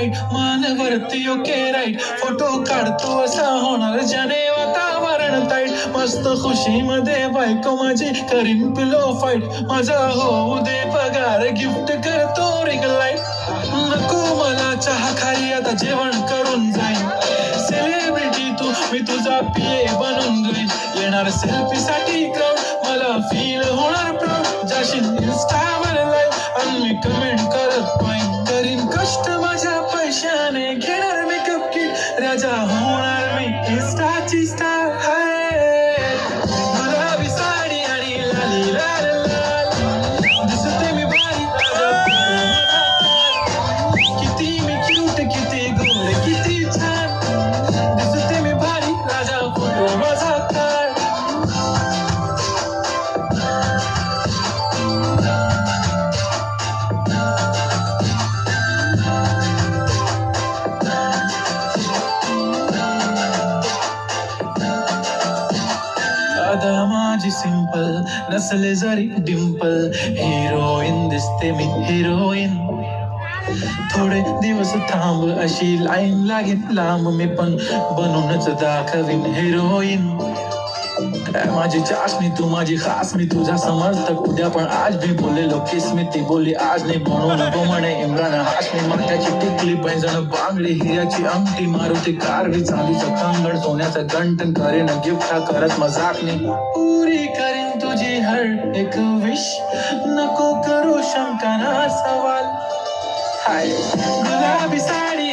वाईट मानवरती okay right photo काढतो असा होणार ज्याने वातावरण ताईट मस्त खुशीमध्ये बायको माझी करीन पिलो फाईट माझा होऊ दे पगार गिफ्ट करतो रिंग लाईट नको मला चहा खाई आता जेवण करून जाईन सेलिब्रिटी तू मी तुझा पिये बनून जाईन येणार सेल्फी साठी क्राऊड मला फील होणार प्राऊड जाशील इन्स्टावर लाईव्ह आणि मी कमेंट करत पाहिन करीन कष्ट माझ्या पैशाने घेणार मेकअप किट राजा होणार मी इन्स्टाची स्टार हाय गुलाबी साडी आणि लाली लाल लाल दिसते मी भारी किती मी क्यूट किती गोड किती छान दिसते मी भारी राजा फोटो माझा काढ अदा माझी सिंपल नसले जरी डिंपल हिरोईन दिसते मी हिरोईन थोडे दिवस थांब अशी लाईन लागेल लांब मी पण बनूनच दाखवीन हिरोईन माझी चाशनी तू माझी खास मी तुझा समर्थक उद्या पण आज भी बोलेलो किस मी ती बोली आज नाही म्हणून नको म्हणे इम्रान हाशमी माथ्याची टिकली पैंजण बांगडी हिऱ्याची अंगठी मारुती कारवी चांदीचं कंगण सोन्याचं गंटन करेन गिफ्ट करत मजाकनी पुरी करीन तुझी हर एक विश नको करू शंका ना सवाल हाय गुलाबी साडी